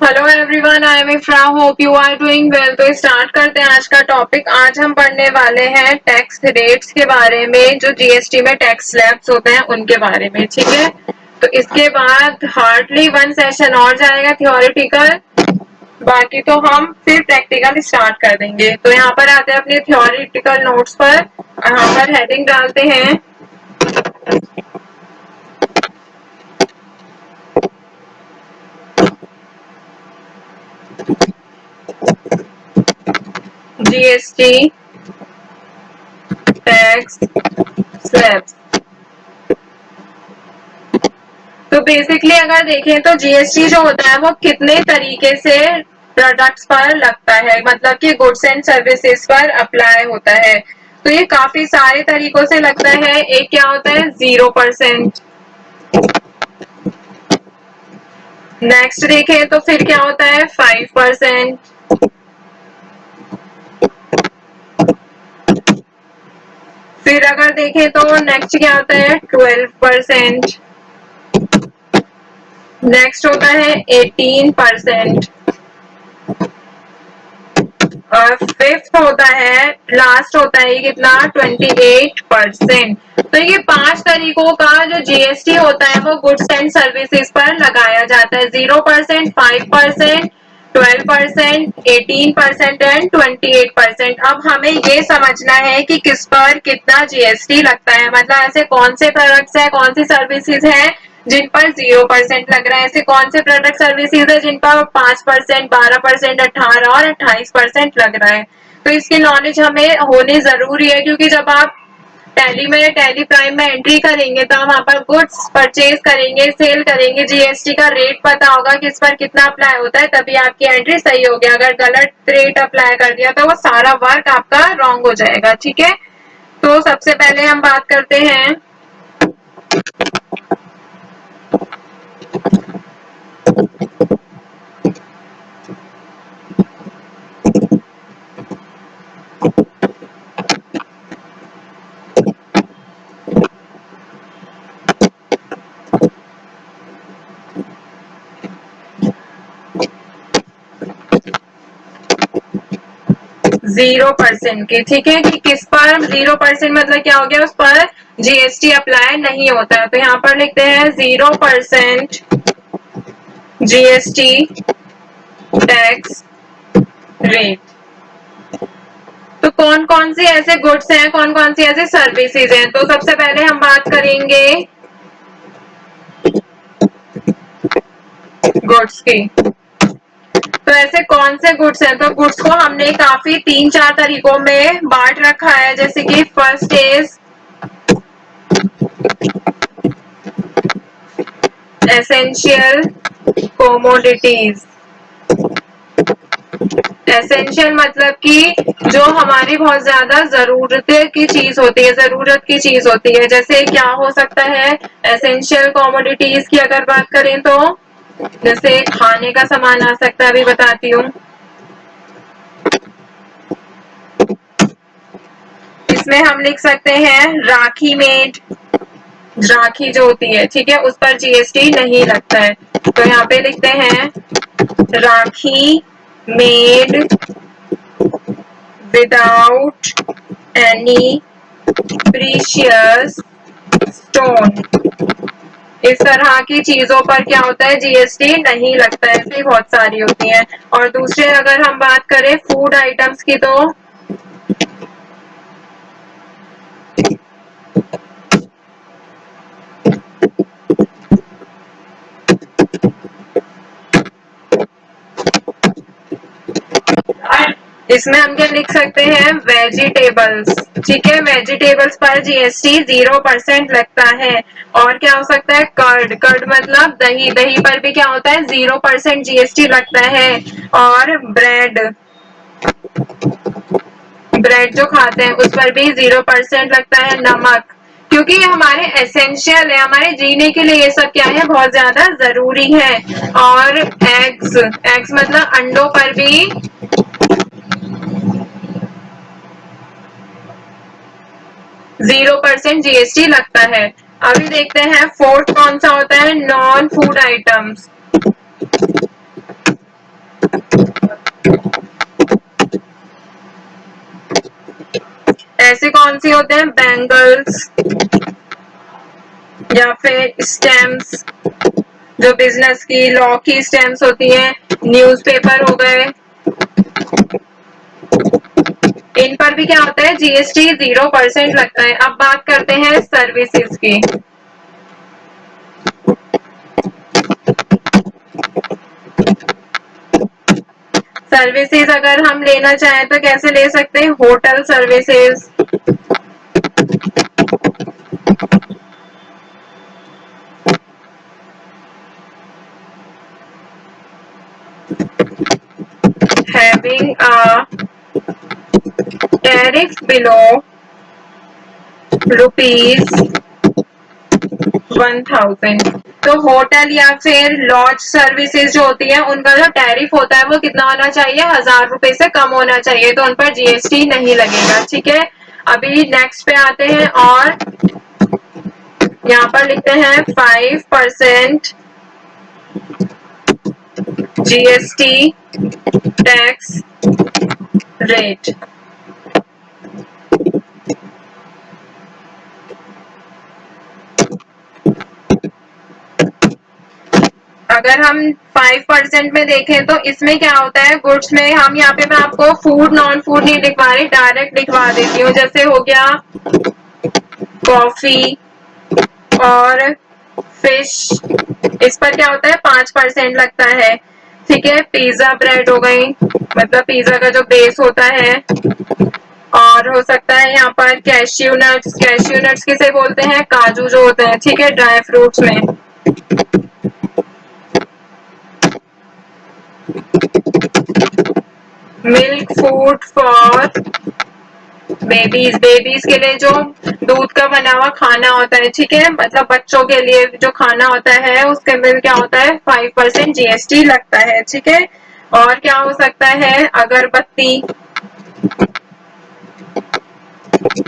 Hello everyone, I am Ifra, hope you are doing well. तो start करते हैं आज का टॉपिक। आज हम पढ़ने वाले हैं टैक्स रेट्स के बारे में, जो जीएसटी में टैक्स स्लैब्स होते हैं उनके बारे में। ठीक है, तो इसके बाद हार्डली वन सेशन और जाएगा थियोरिटिकल, बाकी तो हम फिर प्रैक्टिकल स्टार्ट कर देंगे। तो यहाँ पर आते हैं अपने थियोरिटिकल नोट्स पर। यहाँ पर हेडिंग डालते हैं जीएसटी टैक्स स्लैब्स। तो बेसिकली अगर देखें तो जीएसटी जो होता है वो कितने तरीके से प्रोडक्ट्स पर लगता है, मतलब कि गुड्स एंड सर्विसेज पर अप्लाई होता है। तो ये काफी सारे तरीकों से लगता है। एक क्या होता है 0%। नेक्स्ट देखें तो फिर क्या होता है 5%। फिर अगर देखें तो नेक्स्ट क्या होता है 12%। नेक्स्ट होता है 18%। और फिफ्थ होता है, लास्ट होता है कितना 28%। तो ये 5 तरीकों का जो जीएसटी होता है वो गुड्स एंड सर्विसेज पर लगाया जाता है। 0%, 5%, 12%, 18% एंड 28%। अब हमें ये समझना है कि किस पर कितना जीएसटी लगता है, मतलब ऐसे कौन से प्रोडक्ट्स है, कौन सी सर्विसेज है जिन पर 0% लग रहा है, ऐसे कौन से प्रोडक्ट सर्विसेज है जिन पर 5%, 12%, 18 और 28% लग रहा है। तो इसकी नॉलेज हमें होनी जरूरी है, क्योंकि जब आप टैली में, टैली प्राइम में एंट्री करेंगे तो हम वहां पर गुड्स परचेज करेंगे, सेल करेंगे, जीएसटी का रेट पता होगा किस पर कितना अप्लाई होता है, तभी आपकी एंट्री सही होगी। अगर गलत रेट अप्लाई कर दिया तो वो सारा वर्क आपका रॉन्ग हो जाएगा। ठीक है, तो सबसे पहले हम बात करते हैं 0% की। ठीक है, कि किस पर 0% मतलब क्या हो गया, उस पर जीएसटी अप्लाई नहीं होता है। तो यहाँ पर लिखते हैं 0% जीएसटी टैक्स रेट। तो कौन कौन सी ऐसे गुड्स हैं, कौन कौन सी ऐसे सर्विसेज हैं। तो सबसे पहले हम बात करेंगे गुड्स की। तो ऐसे कौन से गुड्स हैं, तो गुड्स को हमने काफी 3-4 तरीकों में बांट रखा है। जैसे कि first is essential commodities. Essential मतलब कि जो हमारी बहुत ज्यादा जरूरत की चीज होती है, जरूरत की चीज होती है। जैसे क्या हो सकता है एसेंशियल कॉमोडिटीज की अगर बात करें तो, जैसे खाने का सामान आ सकता है, अभी बताती हूँ। इसमें हम लिख सकते हैं राखी मेड। राखी जो होती है, ठीक है, उस पर जीएसटी नहीं लगता है। तो यहाँ पे लिखते हैं rakhi made without any precious stone. इस तरह की चीजों पर क्या होता है जीएसटी नहीं लगता है। ऐसी बहुत सारी होती हैं। और दूसरे अगर हम बात करें फूड आइटम्स की, तो इसमें हम क्या लिख सकते हैं वेजिटेबल्स। ठीक है, वेजिटेबल्स पर जीएसटी 0% लगता है। और क्या हो सकता है कर्ड। कर्ड मतलब दही। दही पर भी क्या होता है 0% जीएसटी लगता है। और ब्रेड, ब्रेड जो खाते हैं उस पर भी 0% लगता है। नमक, क्योंकि ये हमारे एसेंशियल है, हमारे जीने के लिए ये सब क्या है बहुत ज्यादा जरूरी है। और एग्स, एग्स मतलब अंडों पर भी 0% जीएसटी लगता है। अभी देखते हैं फोर्थ कौन सा होता है, नॉन फूड आइटम्स। ऐसे कौन सी होते हैं? बैंगल्स या फिर स्टैम्प्स, जो बिजनेस की लॉ की स्टैम्प्स होती हैं, न्यूज़पेपर हो गए, इन पर भी क्या होता है? जीएसटी 0% लगता है। अब बात करते हैं सर्विसेज की। सर्विसेज अगर हम लेना चाहें तो कैसे ले सकते हैं? Hotel services, having a tariff below ₹1000। तो होटल या फिर लॉज सर्विसेज जो होती है उनका जो टैरिफ होता है वो कितना होना चाहिए? ₹1000 से कम होना चाहिए, तो उन पर जीएसटी नहीं लगेगा। ठीक है, अभी नेक्स्ट पे आते हैं और यहाँ पर लिखते हैं 5% जीएसटी टैक्स रेट। अगर हम 5% में देखें तो इसमें क्या होता है? गुड्स में हम यहाँ पे मैं आपको फूड नॉन फूड नहीं लिखवा रही, डायरेक्ट लिखवा देती हूँ। जैसे हो गया कॉफी और फिश, इस पर क्या होता है? 5% लगता है। ठीक है, पिज्जा ब्रेड हो गई, मतलब पिज्जा का जो बेस होता है, और हो सकता है यहाँ पर कैश्यू नट्स। कैश्यू नट्स किसे बोलते हैं? काजू जो होते हैं, ठीक है, ड्राई फ्रूट्स में। Milk food for babies, babies के लिए जो दूध का बना हुआ खाना होता है, ठीक है, मतलब बच्चों के लिए जो खाना होता है उसके अंदर क्या होता है? 5% जीएसटी लगता है। ठीक है, और क्या हो सकता है? अगरबत्ती,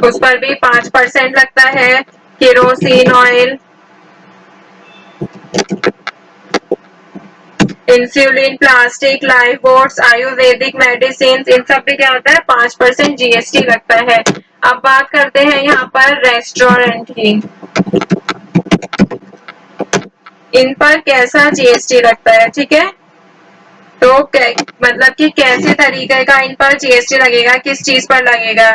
उस पर भी 5% लगता है। Kerosene oil, insulin, plastic, life boats, Ayurvedic medicine, इन सब पे क्या होता है? 5% जीएसटी लगता है। अब बात करते हैं यहाँ पर रेस्टोरेंट की। इन पर कैसा जीएसटी लगता है? ठीक है, तो मतलब कि कैसे तरीके का इन पर जीएसटी लगेगा, किस चीज पर लगेगा?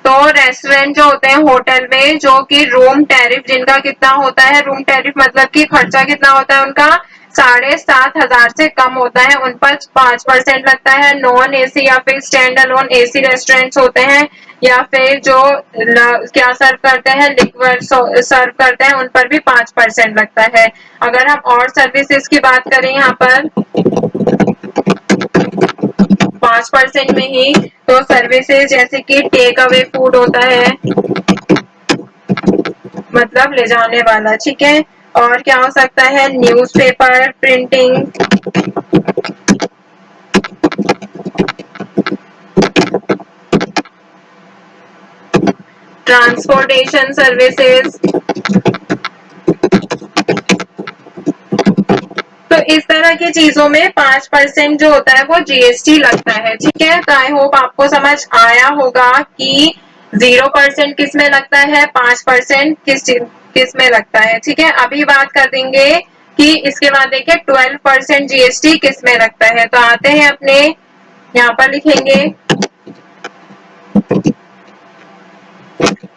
तो रेस्टोरेंट जो होते हैं, होटल में जो कि रूम टैरिफ जिनका कितना होता है? रूम टैरिफ मतलब कि खर्चा कितना होता है उनका? 7,500 से कम होता है, उन पर 5% लगता है। नॉन एसी या फिर स्टैंड अलोन एसी रेस्टोरेंट्स होते हैं, या फिर जो क्या सर्व करते हैं? लिक्विड सर्व करते हैं, उन पर भी 5% लगता है। अगर हम और सर्विसेज की बात करें यहाँ पर 5% में ही, तो सर्विसेज जैसे कि टेक अवे फूड होता है, मतलब ले जाने वाला। ठीक है, और क्या हो सकता है? Newspaper printing, transportation services. तो इस तरह की चीजों में 5% जो होता है वो जीएसटी लगता है। ठीक है, तो आई होप आपको समझ आया होगा कि 0% किस में लगता है, 5% किस में लगता है। ठीक है, अभी बात कर देंगे कि इसके बाद देखिए 12% जीएसटी किस में लगता है। तो आते हैं अपने यहाँ पर लिखेंगे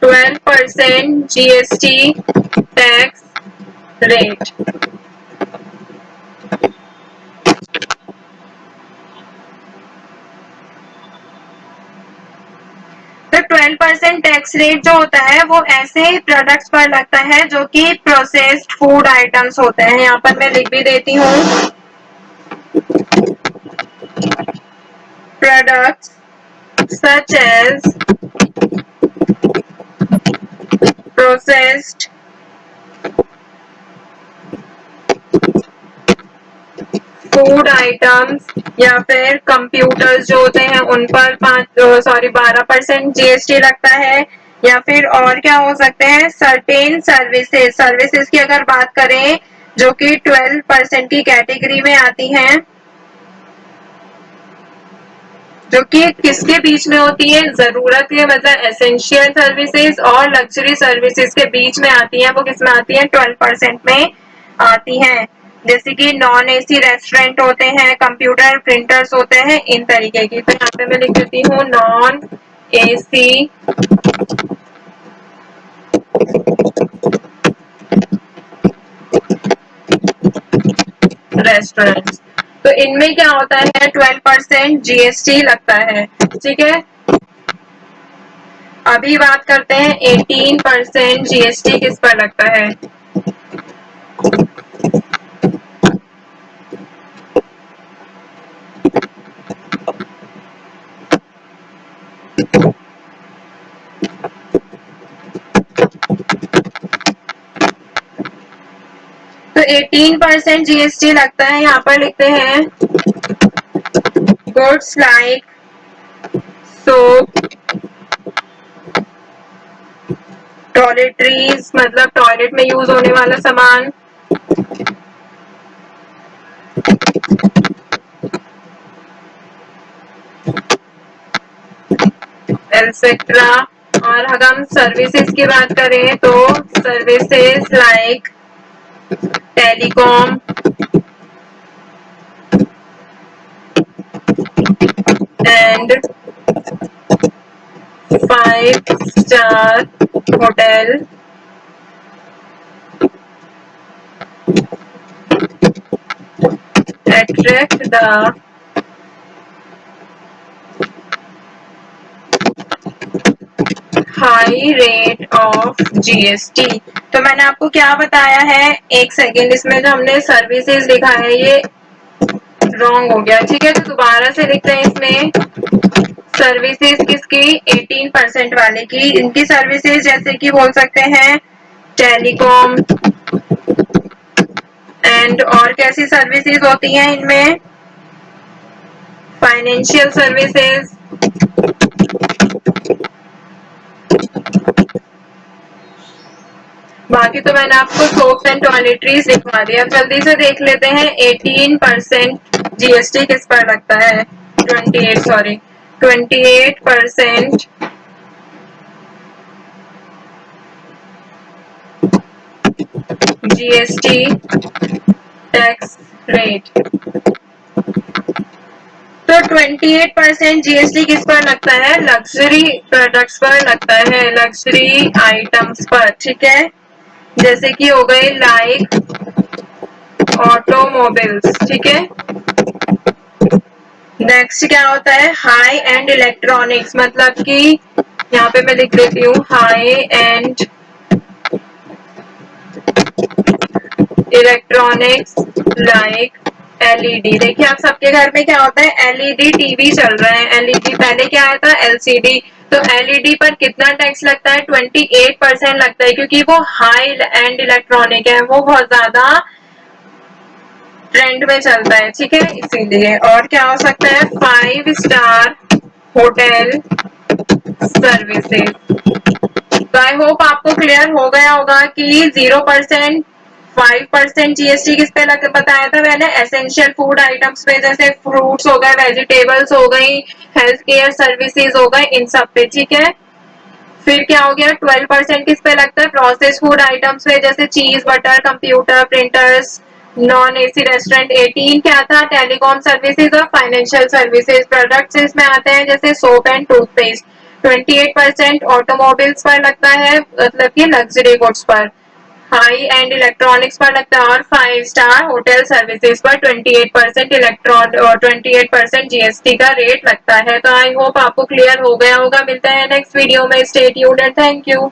12% जीएसटी टैक्स रेट। तो 12% टैक्स रेट जो होता है वो ऐसे प्रोडक्ट्स पर लगता है जो कि प्रोसेस्ड फूड आइटम्स होते हैं। यहाँ पर मैं लिख भी देती हूँ, products such as processed food items, या फिर कंप्यूटर्स जो होते हैं उन पर 12% जीएसटी लगता है। या फिर और क्या हो सकते हैं? सर्टेन सर्विसेज, सर्विसेज की अगर बात करें जो कि 12% की कैटेगरी में आती हैं, जो कि किसके बीच में होती है, जरूरत के मतलब एसेंशियल सर्विसेज और लग्जरी सर्विसेज के बीच में आती है, वो किस में आती है 12% में आती है। जैसे कि नॉन एसी रेस्टोरेंट होते हैं, कंप्यूटर प्रिंटर्स होते हैं, इन तरीके की। तो यहाँ पे मैं लिख देती हूँ नॉन एसी रेस्टोरेंट। तो इनमें क्या होता है 12% जीएसटी लगता है, ठीक है। अभी बात करते हैं 18% जीएसटी किस पर लगता है। तो 18% जीएसटी लगता है, यहाँ पर लिखते हैं गुड्स लाइक सोप, टॉयलेटरीज मतलब टॉयलेट में यूज होने वाला सामान, एटसेट्रा। और अगर हम सर्विसेज की बात करें तो services like telecom and 5 star hotel attract the high rate of GST. तो मैंने आपको क्या बताया है, एक सेकेंड, इसमें जो हमने सर्विसेज लिखा है ये रॉन्ग हो गया, ठीक है। तो दोबारा से लिखते हैं इसमें सर्विसेज किसकी 18% वाले की। इनकी सर्विसेज जैसे कि बोल सकते हैं टेलीकॉम एंड और कैसी सर्विसेज होती हैं इनमें, फाइनेंशियल सर्विसेज, बाकी तो मैंने आपको सोप्स एंड टॉयलेटरीज लिखवा दिया। जल्दी से देख लेते हैं 18% जीएसटी किस पर लगता है, 28% जीएसटी टैक्स रेट। तो 28% जीएसटी किस पर लगता है, लग्जरी प्रोडक्ट्स पर लगता है, लग्जरी आइटम्स पर, ठीक है। जैसे कि हो गए लाइक ऑटोमोबाइल्स, ठीक है। नेक्स्ट क्या होता है हाई एंड इलेक्ट्रॉनिक्स, मतलब कि यहाँ पे मैं लिख देती हूँ high and electronics like LED. देखिए आप सबके घर में क्या होता है एलईडी टीवी चल रहा है, एलईडी पहले क्या आया था एलसीडी। तो एलईडी पर कितना टैक्स लगता है 28% लगता है, क्योंकि वो हाई एंड इलेक्ट्रॉनिक है, वो बहुत ज्यादा ट्रेंड में चलता है, ठीक है, इसीलिए। और क्या हो सकता है 5 स्टार होटल सर्विसेज। तो आई होप आपको क्लियर हो गया होगा कि 0%, 5% जीएसटी किस पे लग बताया था मैंने, एसेंशियल फूड आइटम्स पे, जैसे फ्रूट्स हो गए, वेजिटेबल्स हो गई, हेल्थ केयर सर्विसेज हो गए, इन सब पे, ठीक है। फिर क्या हो गया 12% किस पे लगता है, प्रोसेस फूड आइटम्स पे, जैसे चीज, butter, computer printers, non AC restaurant. 18 क्या था टेलीकॉम सर्विसेज और फाइनेंशियल सर्विसेज प्रोडक्ट्स इसमें आते हैं, जैसे सोप एंड टूथपेस्ट। 28% ऑटोमोबाइल्स पर लगता है, मतलब कि लग्जरी गुड्स पर। हाई एंड इलेक्ट्रॉनिक्स पर लगता है, और 5 स्टार होटल सर्विसेज पर 28% इलेक्ट्रॉन और 28% जीएसटी का रेट लगता है। तो आई होप आपको क्लियर हो गया होगा। मिलते हैं नेक्स्ट वीडियो में, stay tuned and thank you.